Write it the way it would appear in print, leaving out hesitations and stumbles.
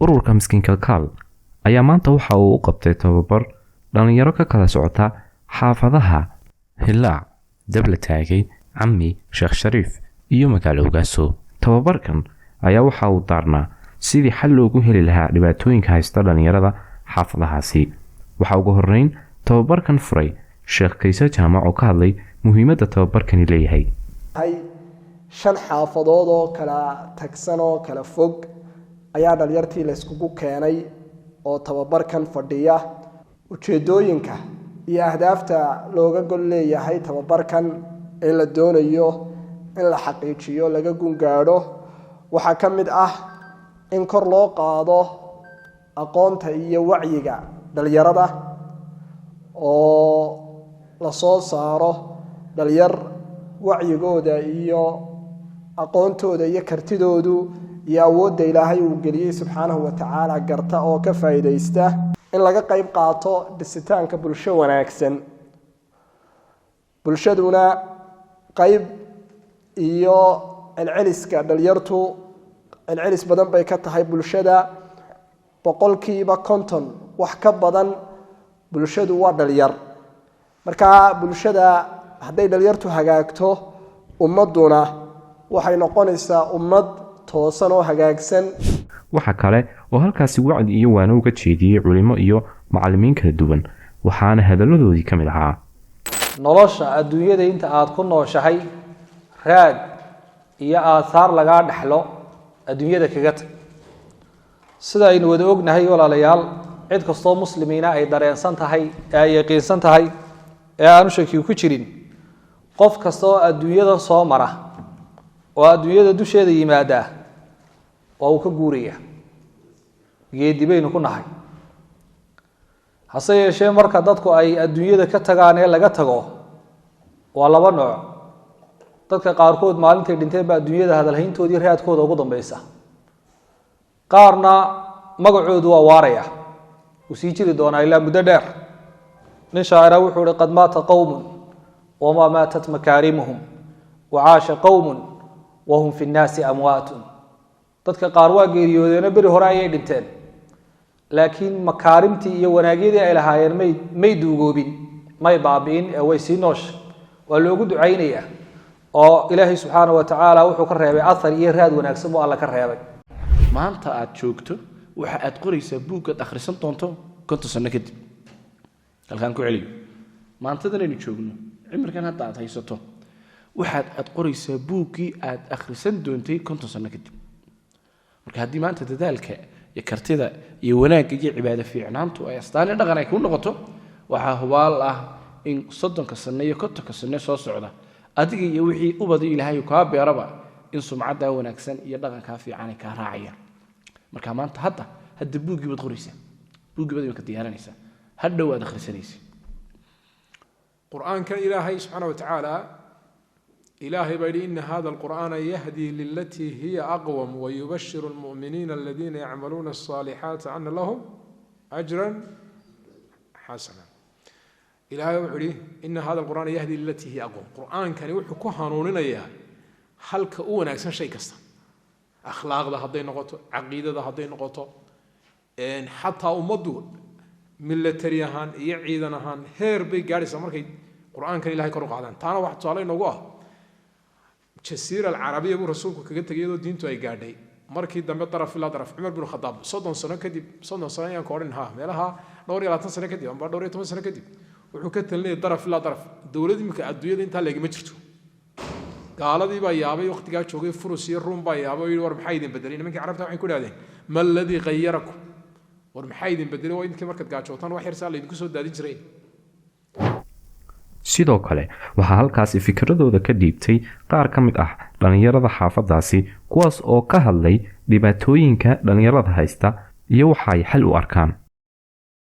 ururka Miskiin Kalkaal ayaa maanta waxa uu u qabtay tababar dhalinyaro ka kala socota xaafadaha Hilaac, Dablataagay, Cammi, Sheekh Shariif iyo Magaalo Ogaaso. Tababarkan ayaa waxa uu daarnaa sidii xal loogu heli lahaa dhibaatooyinka haysta dhalinyarada xaafadahaasi. Waxa ugu horreyn tababarkan furay Sheekh Kaysa Jaamac oo ka hadlay muhiimadda tababarkani leeyahay. shan xaafadood oo kala tagsan oo kala fog ayaa dhalinyartii la iskugu keenay oo tababarkan fadhiya. ujeedooyinka iyo ahdaafta looga gol leeyahay tababarkan ee la doonayo in la xaqiijiyo laga gungaadho waxaa ka mid ah in kor loo qaado aqoonta iyo wacyiga dhalinyarada oo la soo saaro dhalinyar wacyigooda iyo aqoontooda iyo kartidoodu iyo awoodda Ilaahay uu geliyay subxaanahu wa ta'aala garta oo ka faa'iideysta in laga qayb qaato dhisitaanka bulsho wanaagsan. bulshaduna qayb iyo celceliska dhalinyartu celcelis badan bay ka tahay bulshada. boqolkiiba 50 wax ka badan bulshadu waa dhalinyar. marka bulshada hadday dhalinyartu hagaagto ummaduna waxay noqonaysaa ummad toosan oo hagaagsan. waxa kale oo halkaasi wacdi iyo waano uga jeediyay culimo iyo macallimiin kala duwan waxaana hadaladoodii ka mid ahaa nolosha adduunyada inta aad ku nooshahay raad iyo aasaar laga dhaxlo adduunyada kaga tag sida aynu wada ognahay walaalayaal cid kastoo muslimiina ay dareensan tahay ay yaqiinsan tahay ee aanu shaki ku jirin qof kastoo adduunyada soo mara oo adduunyada dusheeda yimaada oo uu ka guuraya geedi baynu ku nahay hase yeeshee marka dadku ay adduunyada ka tagaan ee laga tago waa laba nooc. dadka qaarkood maalintay dhinteen baa adduunyada hadalhayntoodii raadkooda ugu dambaysa. qaarna magacoodu waa waaraya uu sii jiri doonaa ilaa muddo dheer. nin shaacira wuxuu ihi qad maata qowmun wamaa maatat makaarimuhum wacaasha qowmun wahum fi nnaasi amwaatun. dadka qaar waa geeriyoodeeno beri hore ayay dhinteen laakiin makaarimtii iyo wanaagyadii ay lahaayeen may duugoobin may baabi'in ee way sii noosha. waa loogu ducaynayaa oo ilaahay subxaana wa tacaala wuxuu ka reebay athar iyo raad wanaagsan buu alla ka reebay. maanta aad joogto waxa aad qoraysaa buuggaad akhrisan doonto 50 sano kadib. halkaan ku celiyo maantadan aynu joogno cimrigan hadda aad haysato waxaad qoraysaa buuggii aad akhrisan doontay 50 sano kadib. marka haddii maanta dadaalka iyo kartida iyo wanaagga iyo cibaado fiicnaantu ay astaan dhaqan ay ku noqoto waxa hubaal ah in 30 sano iyo 50 sano soo socda adiga iyo wixii u badi Ilaahay ka beeraba in sumcada wanaagsan iyo dhaqanka fiican ay ka raacayaan. marka maanta hadda buuggii baad qoraysaa buuggii baad ka diyaarinaysaa hadda waad akhrisanaysaa. quraanka Ilaahay subhanahu wa ta'ala إلهي بيدي إن هذا القرآن يهدي للتي هي أقوم ويبشر المؤمنين الذين يعملون الصالحات أن لهم أجرا حسنا. إلهي بيدي إن هذا القرآن يهدي للتي هي أقوم. القرآن كان يوحكو هانوننا إياه هل كأونا أكسن شيء كستا أخلاق ذا هذين نقطة عقيدة ذا هذين نقطة إن حتى أمدو ملتريهان يعيدنهان هير بيجارس أمرك القرآن كان إلهي كروق عدن تانا واحد صالح نقوه جزيرة العربية أبو رسولك كجت جيدو دين تو يقعدي مركي دم طرف لا طرف عمر بن الخطاب صدق سنة كدي صدق سنة ينكرن ها ملها نوري على سنة كدي أم بدوري 8 سنة كدي وحكت لي طرف لا طرف دولة دي مكأدوية دي أنت اللي جمشتو قال دي بيابي وقت جات شوقي فروسي الروم بيابي ورمحيدين بدرين منك عرفت وحين كل هذين ما الذي غيركم ورمحيدين بدرين وين كمركت جات شوطان واحد رسالة يدكسو دادين جرين. sidoo kale waxaa halkaasi fikradooda ka dhiibtay qaar ka mid ah dhalinyarada xaafadaasi kuwaas oo ka hadlay dhibaatooyinka dhalinyarada haysta iyo waxa ay xal u arkaan.